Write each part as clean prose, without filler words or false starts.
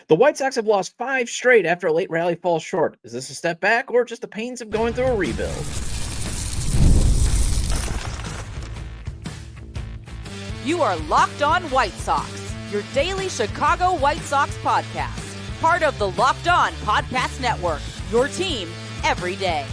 The White Sox have lost 5 straight after a late rally falls short. Is this a step back or just the pains of going through a rebuild? You are Locked On White Sox, your daily Chicago White Sox podcast. Part of the Locked On Podcast Network, your team every day.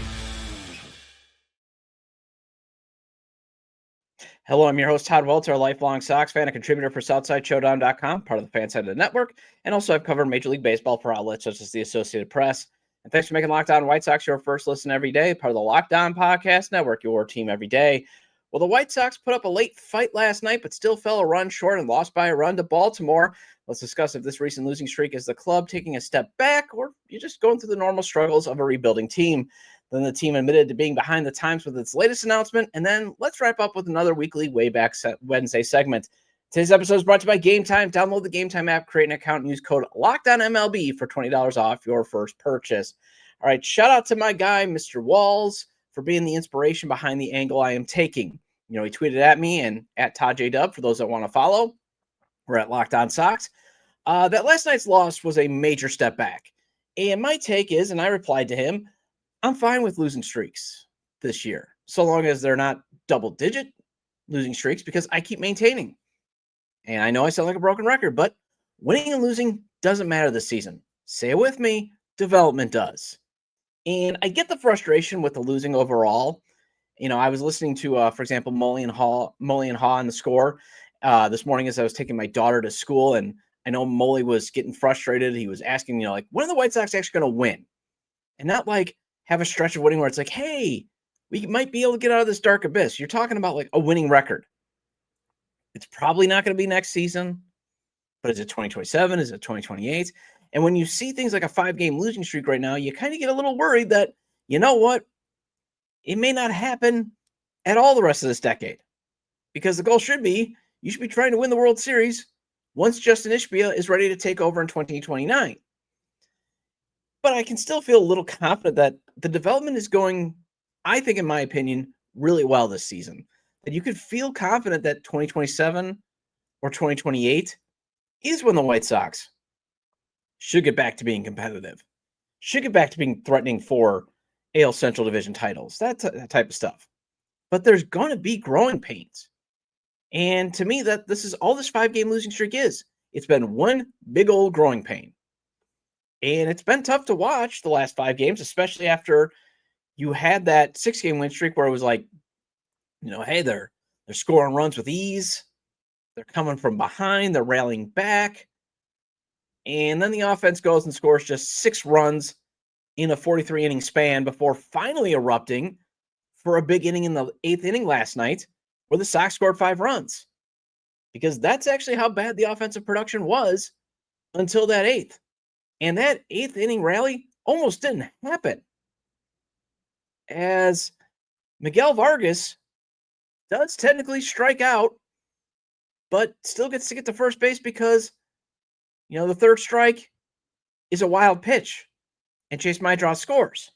Hello, I'm your host, Todd Welter, a lifelong Sox fan, a contributor for SouthsideShowdown.com, part of the Fan Side of the network, and also I've covered Major League Baseball for outlets such as the Associated Press. And thanks for making Locked On White Sox your first listen every day, part of the Locked On Podcast Network, your team every day. Well, the White Sox put up a late fight last night, but still fell a run short and lost by a run to Baltimore. Let's discuss if this recent losing streak is the club taking a step back or you're just going through the normal struggles of a rebuilding team. Then the team admitted to being behind the times with its latest announcement. And then let's wrap up with another weekly Wayback Wednesday segment. Today's episode is brought to you by Gametime. Download the Gametime app, create an account, and use code LOCKEDONMLB for $20 off your first purchase. All right, shout out to my guy, Mr. Walls, for being the inspiration behind the angle I am taking. You know, he tweeted at me and at Todd J. Dub for those that want to follow. We're at Locked On Sox. That last night's loss was a major step back. And my take is, and I replied to him, I'm fine with losing streaks this year, so long as they're not double-digit losing streaks, because I keep maintaining. And I know I sound like a broken record, but winning and losing doesn't matter this season. Say it with me, development does. And I get the frustration with the losing overall. You know, I was listening to, for example, Mully and Haw on The Score this morning as I was taking my daughter to school, and I know Mully was getting frustrated. He was asking, you know, like, when are the White Sox actually going to win? And not like have a stretch of winning where it's like, hey, we might be able to get out of this dark abyss. You're talking about like a winning record. It's probably not going to be next season, but is it 2027? Is it 2028? And when you see things like a 5-game losing streak right now, you kind of get a little worried that, you know what, it may not happen at all the rest of this decade, because the goal should be, you should be trying to win the World Series once Justin Ishbia is ready to take over in 2029. But I can still feel a little confident that the development is going, I think, in my opinion, really well this season. That you could feel confident that 2027 or 2028 is when the White Sox should get back to being competitive, should get back to being threatening for AL Central Division titles, that type of stuff. But there's going to be growing pains. And to me, that this is all this 5-game losing streak is. It's been one big old growing pain. And it's been tough to watch the last 5 games, especially after you had that 6-game win streak where it was like, you know, hey, they're scoring runs with ease. They're coming from behind. They're rallying back. And then the offense goes and scores just 6 runs in a 43-inning span before finally erupting for a big inning in the 8th inning last night where the Sox scored 5 runs. Because that's actually how bad the offensive production was until that 8th. And that 8th inning rally almost didn't happen, as Miguel Vargas does technically strike out, but still gets to get to first base because, you know, the third strike is a wild pitch, and Chase Maidra scores.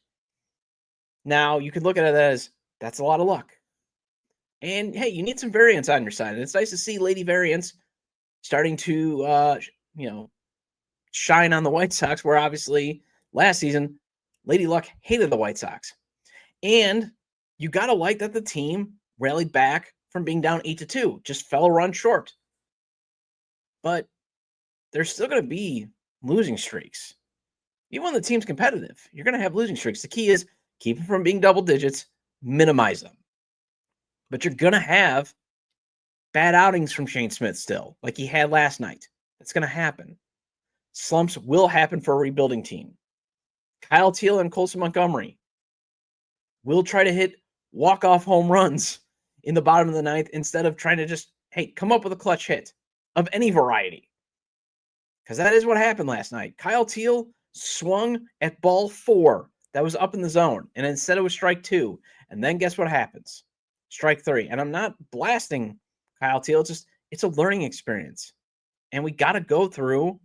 Now, you could look at it as, that's a lot of luck. And, hey, you need some variance on your side, and it's nice to see Lady Variance starting to, shine on the White Sox, where obviously last season, Lady Luck hated the White Sox. And you got to like that the team rallied back from being down 8-2, just fell a run short. But there's still going to be losing streaks. Even when the team's competitive, you're going to have losing streaks. The key is keep them from being double digits, minimize them. But you're going to have bad outings from Shane Smith still, like he had last night. That's going to happen. Slumps will happen for a rebuilding team. Kyle Teel and Colson Montgomery will try to hit walk-off home runs in the bottom of the 9th instead of trying to just, hey, come up with a clutch hit of any variety. Because that is what happened last night. Kyle Teel swung at ball 4 that was up in the zone, and instead it was strike 2. And then guess what happens? Strike 3. And I'm not blasting Kyle Teel. It's a learning experience. And we got to go through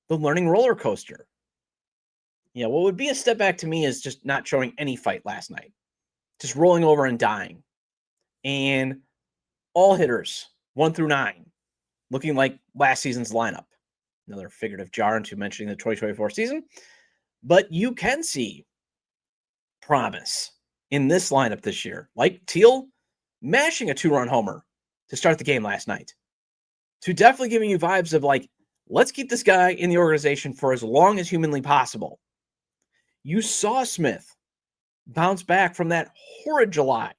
the learning roller coaster. You know, what would be a step back to me is just not showing any fight last night. Just rolling over and dying. And all hitters, 1 through 9, looking like last season's lineup. another figurative jar into mentioning the 2024 season. But you can see promise in this lineup this year, like Teel mashing a 2-run homer to start the game last night, to definitely giving you vibes of like, let's keep this guy in the organization for as long as humanly possible. You saw Smith bounce back from that horrid July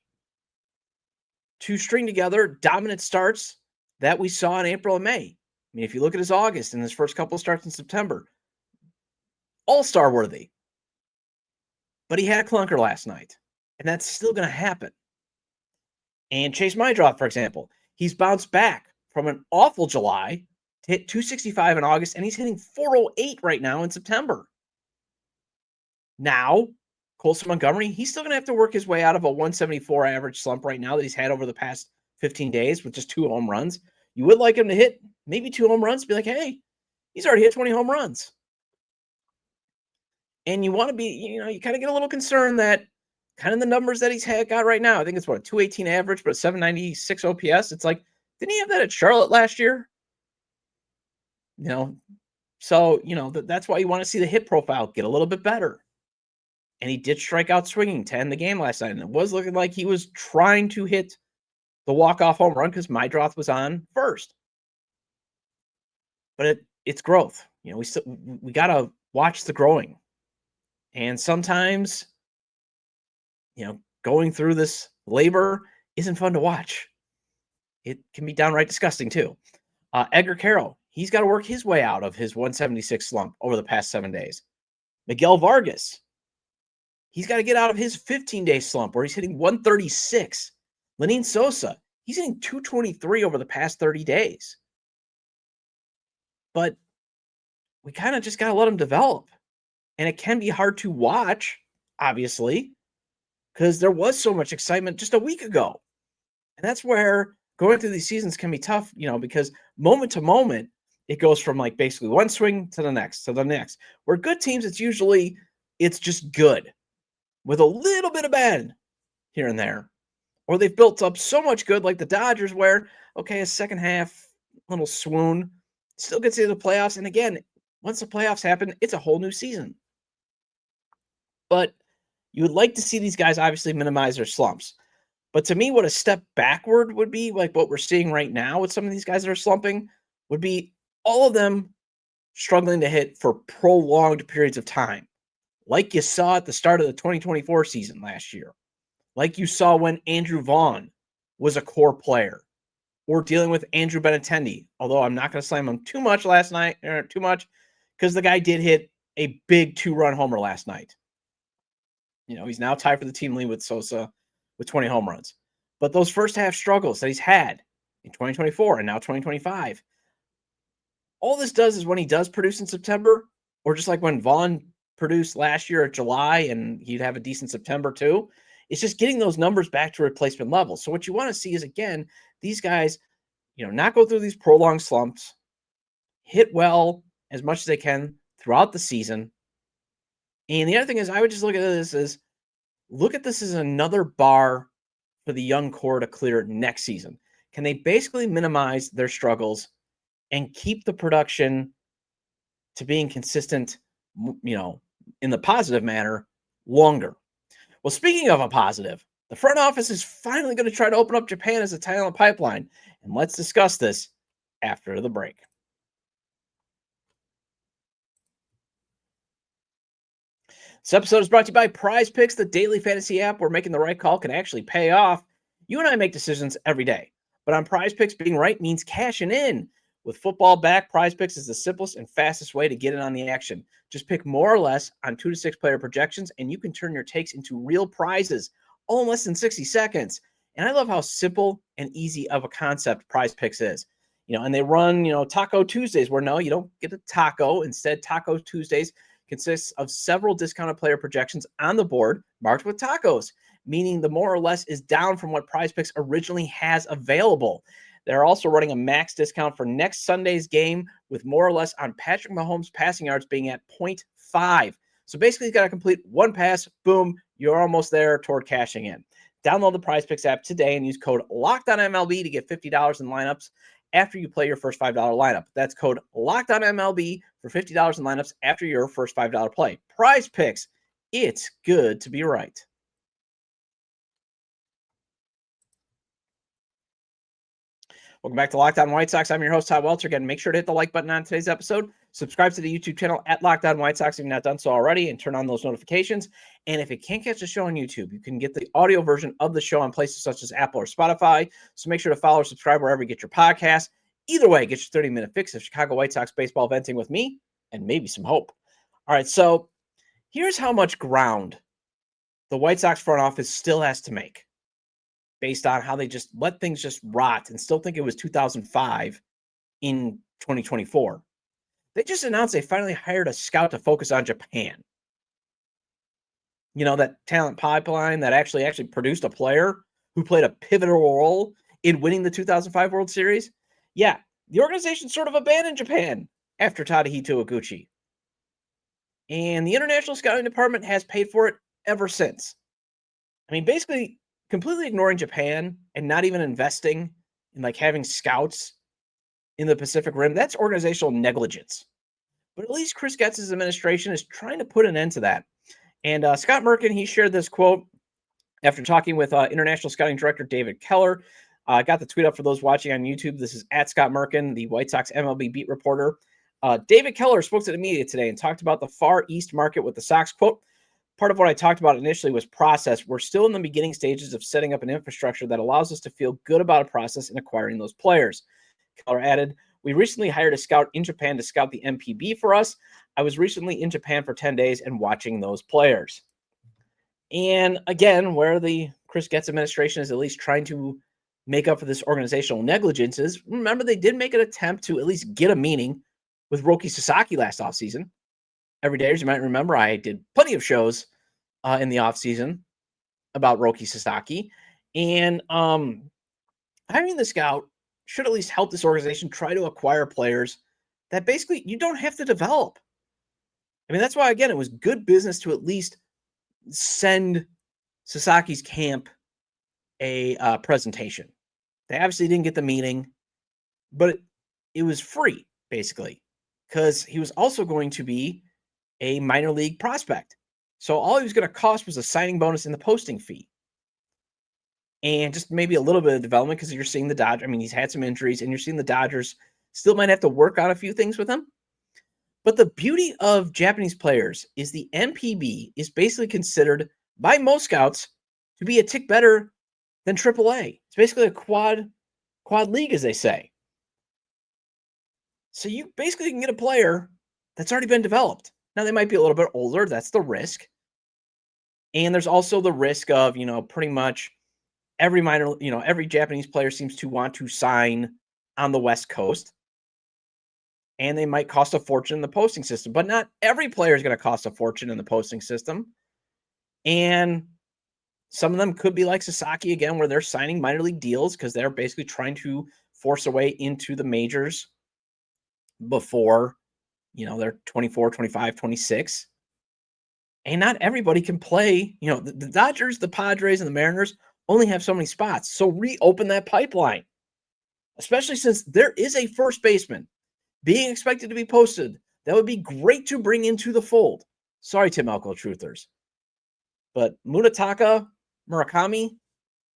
to string together dominant starts that we saw in April and May. I mean, if you look at his August and his first couple of starts in September, all-star worthy. But he had a clunker last night, and that's still going to happen. And Chase Meidroth, for example, he's bounced back from an awful July to hit 265 in August, and he's hitting 408 right now in September. Now, Colson Montgomery, he's still going to have to work his way out of a 174 average slump right now that he's had over the past 15 days with just 2 home runs. You would like him to hit maybe 2 home runs, be like, hey, he's already hit 20 home runs. And you want to be, you kind of get a little concerned that kind of the numbers that he's got right now, I think it's what, a 218 average, but a 796 OPS. It's like, didn't he have that at Charlotte last year? So, that's why you want to see the hit profile get a little bit better. And he did strike out swinging to end the game last night. And it was looking like he was trying to hit the walk-off home run because Meidroth was on first. But it's growth. We got to watch the growing. And sometimes, going through this labor isn't fun to watch. It can be downright disgusting too. Edgar Carroll, he's got to work his way out of his 176 slump over the past 7 days. Miguel Vargas, he's got to get out of his 15-day slump where he's hitting 136. Lenyn Sosa, he's hitting 223 over the past 30 days. But we kind of just got to let him develop. And it can be hard to watch, obviously, because there was so much excitement just a week ago. And that's where going through these seasons can be tough, because moment to moment, it goes from like basically one swing to the next, Where good teams, it's just good with a little bit of bad here and there. Or they've built up so much good, like the Dodgers, where, okay, a second half little swoon still gets into the playoffs. And again, once the playoffs happen, it's a whole new season. But you would like to see these guys obviously minimize their slumps. But to me, what a step backward would be, like what we're seeing right now with some of these guys that are slumping, would be all of them struggling to hit for prolonged periods of time. Like you saw at the start of the 2024 season last year. Like you saw when Andrew Vaughn was a core player. Or dealing with Andrew Benintendi. Although I'm not going to slam him too much because the guy did hit a big 2-run homer last night. He's now tied for the team lead with Sosa with 20 home runs. But those first half struggles that he's had in 2024 and now 2025, all this does is when he does produce in September, or just like when Vaughn produced last year at July and he'd have a decent September too, it's just getting those numbers back to replacement levels. So what you want to see is, again, these guys, not go through these prolonged slumps, hit well as much as they can throughout the season. And the other thing is, I would just look at this as another bar for the young core to clear next season. Can they basically minimize their struggles and keep the production to being consistent, in the positive manner longer? Well, speaking of a positive, the front office is finally going to try to open up Japan as a talent pipeline. And let's discuss this after the break. This episode is brought to you by PrizePicks, the daily fantasy app where making the right call can actually pay off. You and I make decisions every day, but on PrizePicks, being right means cashing in. With football back, PrizePicks is the simplest and fastest way to get in on the action. Just pick more or less on 2 to 6 player projections, and you can turn your takes into real prizes all in less than 60 seconds. And I love how simple and easy of a concept PrizePicks is. And they run, Taco Tuesdays, where no, you don't get a taco. Instead, Taco Tuesdays consists of several discounted player projections on the board marked with tacos, meaning the more or less is down from what PrizePicks originally has available. They're also running a max discount for next Sunday's game with more or less on Patrick Mahomes' passing yards being at 0.5. So basically, he's got to complete one pass. Boom, you're almost there toward cashing in. Download the PrizePicks app today and use code LOCKEDONMLB to get $50 in lineups after you play your first $5 lineup. That's code LOCKEDONMLB for $50 in lineups after your first $5 play. PrizePicks, it's good to be right. Welcome back to Locked On White Sox. I'm your host, Todd Welter. Again, make sure to hit the like button on today's episode. Subscribe to the YouTube channel at Locked On White Sox if you've not done so already, and turn on those notifications. And if you can't catch the show on YouTube, you can get the audio version of the show on places such as Apple or Spotify. So make sure to follow or subscribe wherever you get your podcasts. Either way, get your 30-minute fix of Chicago White Sox baseball venting with me and maybe some hope. All right, so here's how much ground the White Sox front office still has to make, based on how they just let things just rot and still think it was 2005 in 2024. They just announced they finally hired a scout to focus on Japan. You know, that talent pipeline that actually produced a player who played a pivotal role in winning the 2005 World Series. Yeah, the organization sort of abandoned Japan after Tadahito Iguchi. And the International Scouting Department has paid for it ever since. I mean, basically, completely ignoring Japan and not even investing in like having scouts in the Pacific Rim, that's organizational negligence. But at least Chris Getz's administration is trying to put an end to that. And Scott Merkin, he shared this quote after talking with International Scouting Director David Keller. I got the tweet up for those watching on YouTube. This is at Scott Merkin, the White Sox MLB beat reporter. David Keller spoke to the media today and talked about the Far East market with the Sox. Quote, part of what I talked about initially was process. We're still in the beginning stages of setting up an infrastructure that allows us to feel good about a process in acquiring those players. Keller added, we recently hired a scout in Japan to scout the MPB for us. I was recently in Japan for 10 days and watching those players. And again, where the Chris Getz administration is at least trying to make up for this organizational negligence is, remember, they did make an attempt to at least get a meeting with Roki Sasaki last offseason. Every day, as you might remember, I did plenty of shows in the offseason about Roki Sasaki. And hiring the scout should at least help this organization try to acquire players that basically you don't have to develop. I mean, that's why, again, it was good business to at least send Sasaki's camp a presentation. They obviously didn't get the meeting, but it was free, basically, because he was also going to be a minor league prospect. So all he was going to cost was a signing bonus and the posting fee. And just maybe a little bit of development, because you're seeing the Dodgers. I mean, he's had some injuries, and you're seeing the Dodgers still might have to work on a few things with him. But the beauty of Japanese players is the MPB is basically considered by most scouts to be a tick better than AAA. It's basically a quad league, as they say. So you basically can get a player that's already been developed. Now, they might be a little bit older. That's the risk. And there's also the risk of, pretty much every Japanese player seems to want to sign on the West Coast. And they might cost a fortune in the posting system. But not every player is going to cost a fortune in the posting system. And some of them could be like Sasaki, again, where they're signing minor league deals because they're basically trying to force their way into the majors before, they're 24, 25, 26. And not everybody can play. The Dodgers, the Padres, and the Mariners only have so many spots. So reopen that pipeline, especially since there is a first baseman being expected to be posted. That would be great to bring into the fold. Sorry, Tim Elko truthers. But Munetaka Murakami,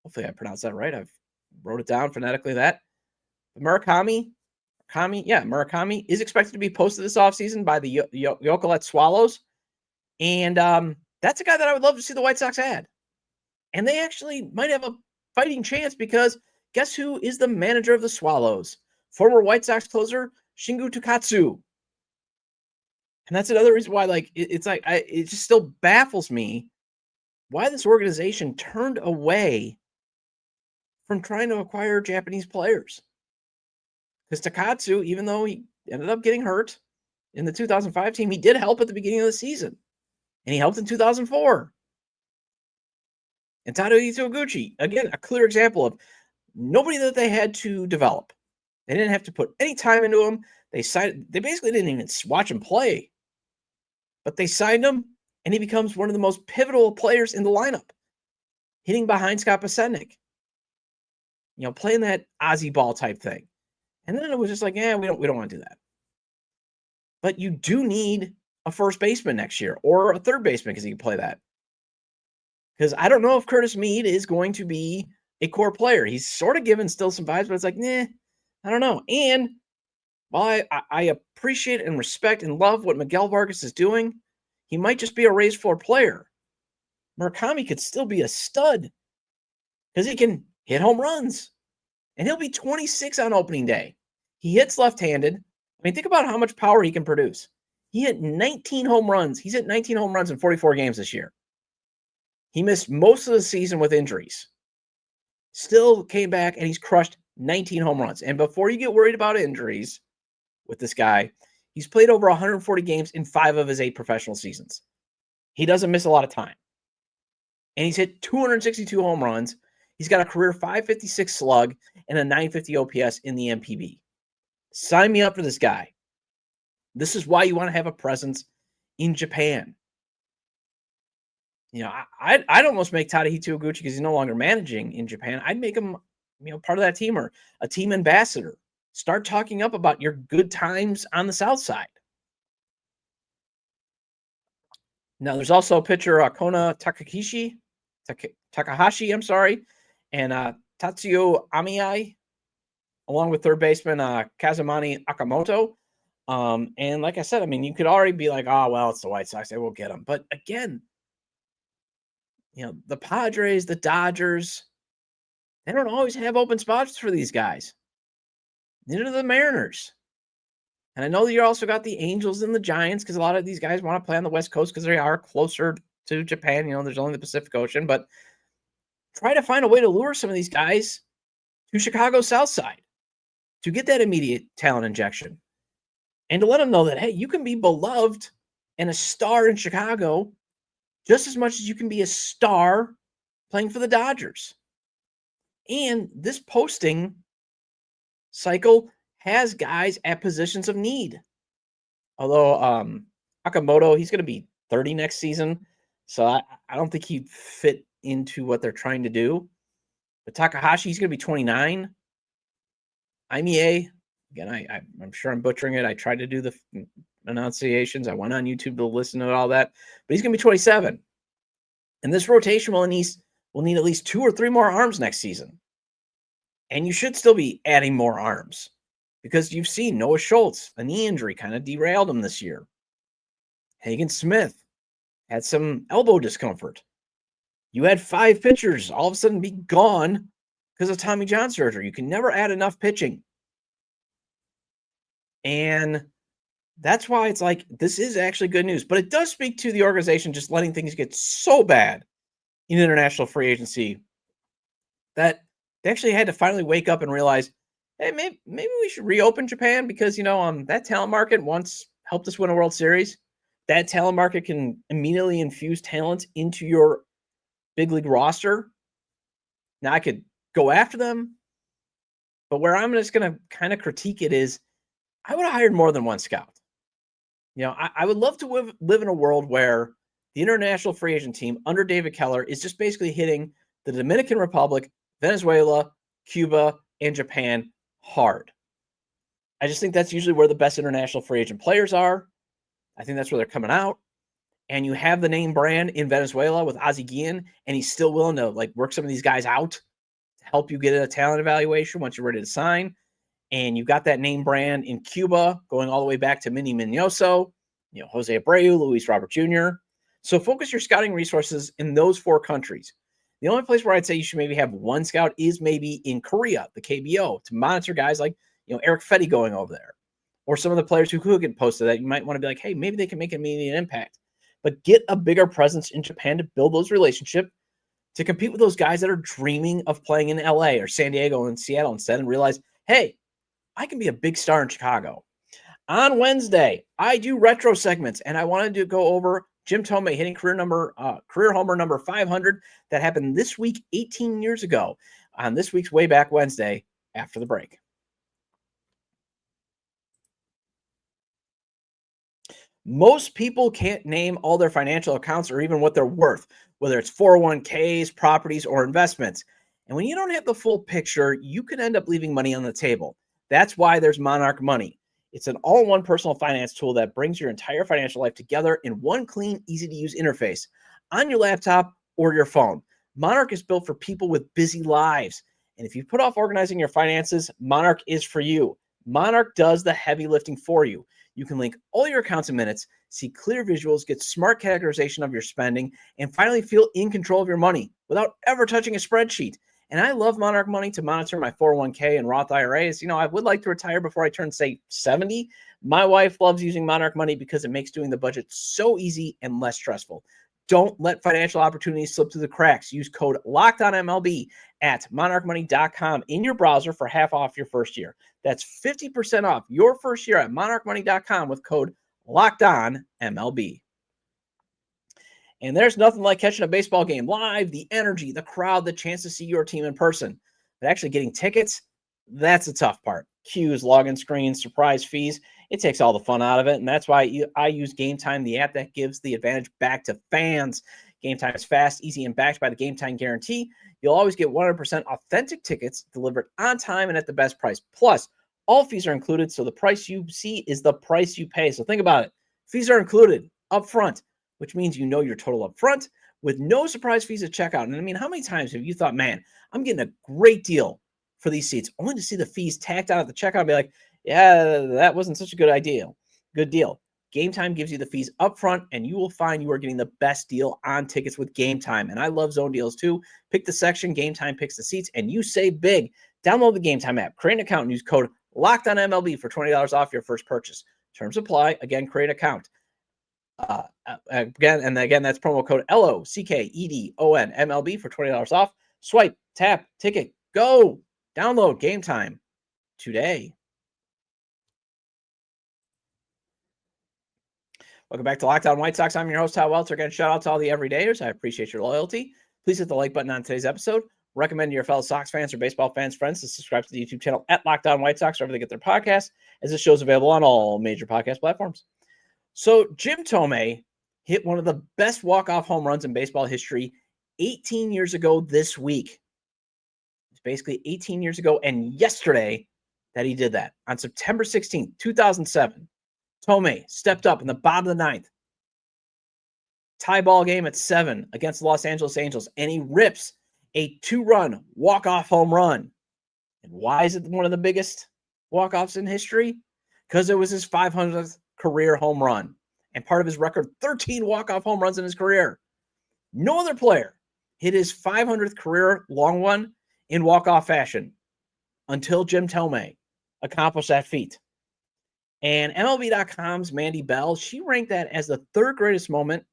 hopefully I pronounced that right. I've wrote it down phonetically that. But Murakami is expected to be posted this offseason by the Yokolet Swallows. And that's a guy that I would love to see the White Sox add. And they actually might have a fighting chance because guess who is the manager of the Swallows? Former White Sox closer Shingo Takatsu. And that's another reason why, it just still baffles me why this organization turned away from trying to acquire Japanese players. Because Takatsu, even though he ended up getting hurt in the 2005 team, he did help at the beginning of the season. And he helped in 2004. And Tadahito Iguchi, again, a clear example of nobody that they had to develop. They didn't have to put any time into him. They basically didn't even watch him play. But they signed him, and he becomes one of the most pivotal players in the lineup, hitting behind Scott Pasenik. Playing that Ozzie ball type thing. And then it was just like, we don't want to do that. But you do need a first baseman next year or a third baseman because he can play that. Because I don't know if Curtis Mead is going to be a core player. He's sort of given still some vibes, but it's like, I don't know. And while I appreciate and respect and love what Miguel Vargas is doing, he might just be a raised floor player. Murakami could still be a stud because he can hit home runs. And he'll be 26 on opening day. He hits left-handed. I mean, think about how much power he can produce. He hit 19 home runs. He's hit 19 home runs in 44 games this year. He missed most of the season with injuries. Still came back, and he's crushed 19 home runs. And before you get worried about injuries with this guy, he's played over 140 games in 5 of his 8 professional seasons. He doesn't miss a lot of time. And he's hit 262 home runs. He's got a career 556 slug and a 950 OPS in the MPB. Sign me up for this guy. This is why you want to have a presence in Japan. You know, I'd almost make Tadahito Iguchi because he's no longer managing in Japan. I'd make him, part of that team or a team ambassador. Start talking up about your good times on the South Side. Now, there's also pitcher Kona Takahashi, and Tatsuyo Amiyai, along with third baseman Kazumani Akamoto. And like I said, I mean, you could already be like, oh, well, it's the White Sox. They will get them. But again, the Padres, the Dodgers, they don't always have open spots for these guys. Neither do the Mariners. And I know that you also got the Angels and the Giants because a lot of these guys want to play on the West Coast because they are closer to Japan. There's only the Pacific Ocean. But try to find a way to lure some of these guys to Chicago's South Side to get that immediate talent injection and to let them know that, hey, you can be beloved and a star in Chicago just as much as you can be a star playing for the Dodgers. And this posting cycle has guys at positions of need. Although Akamoto, he's going to be 30 next season, so I don't think he'd fit into what they're trying to do. But Takahashi, he's going to be 29. Imie, again, I'm sure I'm butchering it. I tried to do the enunciations. I went on YouTube to listen to all that. But he's going to be 27. And this rotation will need at least 2 or 3 more arms next season. And you should still be adding more arms because you've seen Noah Schultz, a knee injury, kind of derailed him this year. Hagen Smith had some elbow discomfort. You had 5 pitchers all of a sudden be gone because of Tommy John surgery. You can never add enough pitching. And that's why it's like, this is actually good news. But it does speak to the organization just letting things get so bad in international free agency that they actually had to finally wake up and realize, hey, maybe we should reopen Japan because, that talent market once helped us win a World Series. That talent market can immediately infuse talent into your big league roster. Now I could go after them, but where I'm just going to kind of critique it is I would have hired more than one scout. I would love to live in a world where the international free agent team under David Keller is just basically hitting the Dominican Republic, Venezuela, Cuba, and Japan hard. I just think that's usually where the best international free agent players are. I think that's where they're coming out. And you have the name brand in Venezuela with Ozzie Guillen, and he's still willing to work some of these guys out to help you get a talent evaluation once you're ready to sign. And you've got that name brand in Cuba going all the way back to Minnie Minoso, Jose Abreu, Luis Robert Jr. So focus your scouting resources in those 4 countries. The only place where I'd say you should maybe have one scout is maybe in Korea, the KBO, to monitor guys like, Eric Fetty going over there. Or some of the players who could get posted that you might want to be like, hey, maybe they can make an immediate impact. But get a bigger presence in Japan to build those relationships, to compete with those guys that are dreaming of playing in LA or San Diego and Seattle instead and realize, hey, I can be a big star in Chicago. On Wednesday, I do retro segments, and I wanted to go over Jim Thome hitting career homer number 500 that happened this week 18 years ago on this week's Way Back Wednesday after the break. Most people can't name all their financial accounts or even what they're worth, whether it's 401ks, properties, or investments. And when you don't have the full picture, you can end up leaving money on the table. That's why there's Monarch Money. It's an all-in-one personal finance tool that brings your entire financial life together in one clean, easy-to-use interface on your laptop or your phone. Monarch is built for people with busy lives. And if you put off organizing your finances, Monarch is for you. Monarch does the heavy lifting for you. You can link all your accounts in minutes, see clear visuals, get smart categorization of your spending, and finally feel in control of your money without ever touching a spreadsheet. And I love Monarch Money to monitor my 401k and Roth IRAs. I would like to retire before I turn, say, 70. My wife loves using Monarch Money because it makes doing the budget so easy and less stressful. Don't let financial opportunities slip through the cracks. Use code LOCKEDONMLB at monarchmoney.com in your browser for half off your first year. That's 50% off your first year at monarchmoney.com with code LOCKEDONMLB. And there's nothing like catching a baseball game live, the energy, the crowd, the chance to see your team in person. But actually getting tickets, that's the tough part. Queues, login screens, surprise fees. It takes all the fun out of it. And that's why I use Gametime, the app that gives the advantage back to fans. Gametime is fast, easy, and backed by the Gametime guarantee. You'll always get 100% authentic tickets delivered on time and at the best price. Plus, all fees are included, so the price you see is the price you pay. So think about it. Fees are included up front, which means you know your total up front with no surprise fees at checkout. And I mean, how many times have you thought, man, I'm getting a great deal for these seats, only to see the fees tacked on at the checkout and be like, yeah, that wasn't such a good deal. Gametime gives you the fees up front, and you will find you are getting the best deal on tickets with Gametime. And I love zone deals too. Pick the section, Gametime picks the seats, and you save big. Download the Gametime app, create an account, and use code LOCKEDONMLB for $20 off your first purchase. Terms apply. Again, create an account. Again, that's promo code LOCKEDONMLB for $20 off. Swipe, tap, ticket, go. Download Gametime today. Welcome back to Locked On White Sox. I'm your host, Todd Welter. Again, shout out to all the everydayers. I appreciate your loyalty. Please hit the like button on today's episode. Recommend to your fellow Sox fans or baseball fans, friends, to subscribe to the YouTube channel at Locked On White Sox wherever they get their podcasts, as this show is available on all major podcast platforms. So Jim Thome hit one of the best walk-off home runs in baseball history 18 years ago this week. It's basically 18 years ago and yesterday that he did that. On September 16th, 2007, Thome stepped up in the bottom of the ninth. Tie ball game at 7 against the Los Angeles Angels, and he rips a 2-run walk-off home run. And why is it one of the biggest walk-offs in history? Because it was his 500th career home run and part of his record 13 walk-off home runs in his career. No other player hit his 500th career long one in walk-off fashion until Jim Thome accomplished that feat. And MLB.com's Mandy Bell, she ranked that as the third greatest moment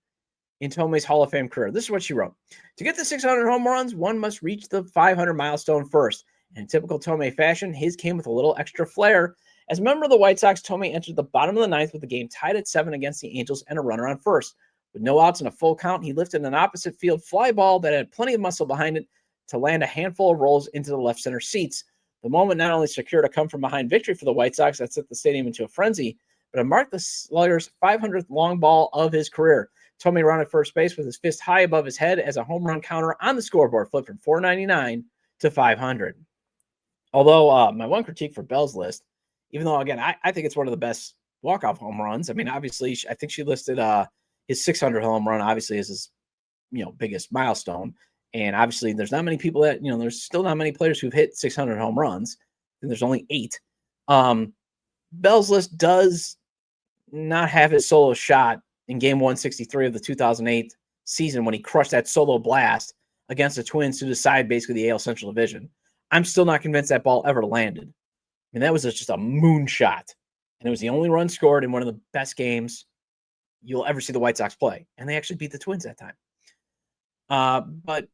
in Thome's Hall of Fame career. This is what she wrote. To get to 600 home runs, one must reach the 500 milestone first. In typical Thome fashion, his came with a little extra flair. As a member of the White Sox, Thome entered the bottom of the ninth with the game tied at 7 against the Angels and a runner on first. With no outs and a full count, he lifted an opposite field fly ball that had plenty of muscle behind it to land a handful of rolls into the left center seats. The moment not only secured a come-from-behind victory for the White Sox that set the stadium into a frenzy, but it marked the slugger's 500th long ball of his career. Thome ran at first base with his fist high above his head as a home run counter on the scoreboard flipped from 499 to 500. Although my one critique for Bell's list, even though, again, I think it's one of the best walk-off home runs. I mean, obviously, I think she listed his 600th home run, obviously, as his biggest milestone. And obviously, there's not many people that, there's still not many players who've hit 600 home runs. And there's only 8. Bell's list does not have his solo shot in game 163 of the 2008 season when he crushed that solo blast against the Twins to decide basically the AL Central Division. I'm still not convinced that ball ever landed. I mean, that was just a moonshot. And it was the only run scored in one of the best games you'll ever see the White Sox play. And they actually beat the Twins that time. But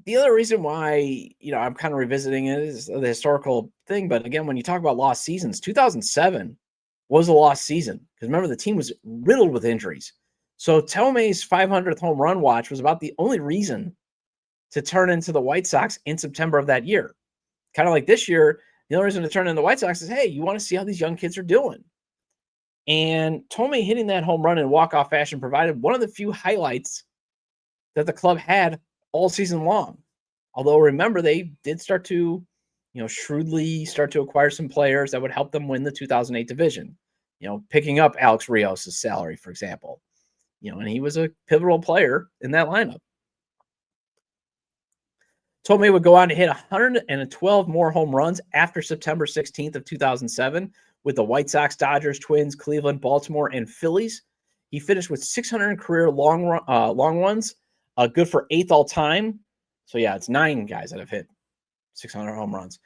the other reason why, I'm kind of revisiting it is the historical thing. But again, when you talk about lost seasons, 2007 was a lost season. Because remember, the team was riddled with injuries. So Thome's 500th home run watch was about the only reason to turn into the White Sox in September of that year. Kind of like this year, the only reason to turn into the White Sox is, hey, you want to see how these young kids are doing. And Thome hitting that home run in walk-off fashion provided one of the few highlights that the club had all season long. Although, remember, they did start to, shrewdly start to acquire some players that would help them win the 2008 division. Picking up Alex Rios' salary, for example. And he was a pivotal player in that lineup. Thome would go on to hit 112 more home runs after September 16th of 2007 with the White Sox, Dodgers, Twins, Cleveland, Baltimore, and Phillies. He finished with 600 career long runs, good for 8th all time. So yeah, it's 9 guys that have hit 600 home runs.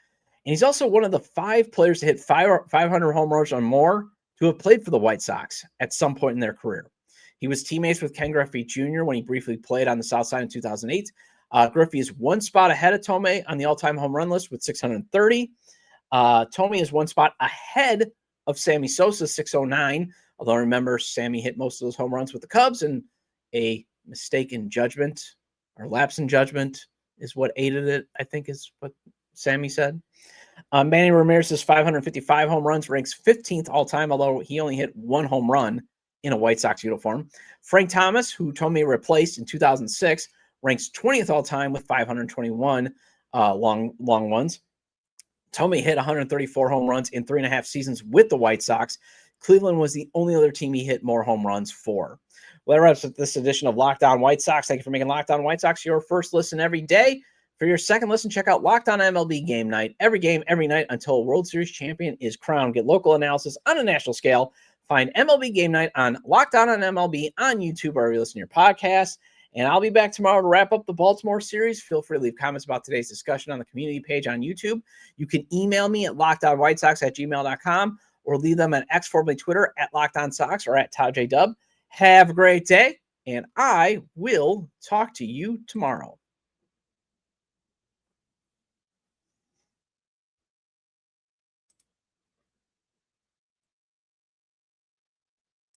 And he's also one of the 5 players to hit 500 home runs or more to have played for the White Sox at some point in their career. He was teammates with Ken Griffey Jr. when he briefly played on the South Side in 2008. Griffey is 1 spot ahead of Thome on the all-time home run list with 630. Thome is 1 spot ahead of Sammy Sosa's 609. Although remember, Sammy hit most of those home runs with the Cubs, and a mistake in judgment or lapse in judgment is what aided it, I think is what Sammy said. Manny Ramirez's 555 home runs ranks 15th all-time, although he only hit 1 home run in a White Sox uniform. Frank Thomas, who Thome replaced in 2006, ranks 20th all-time with 521 long ones. Thome hit 134 home runs in 3.5 seasons with the White Sox. Cleveland was the only other team he hit more home runs for. Well, that wraps up this edition of Locked On White Sox. Thank you for making Locked On White Sox your first listen every day. For your second listen, check out Locked On MLB Game Night. Every game, every night until a World Series champion is crowned. Get local analysis on a national scale. Find MLB Game Night on Locked On MLB on YouTube or wherever you listen to your podcast. And I'll be back tomorrow to wrap up the Baltimore series. Feel free to leave comments about today's discussion on the community page on YouTube. You can email me at lockedonwhitesox@gmail.com or leave them at X, formerly Twitter, at LockedOnSox or at ToddJDub. Have a great day, and I will talk to you tomorrow.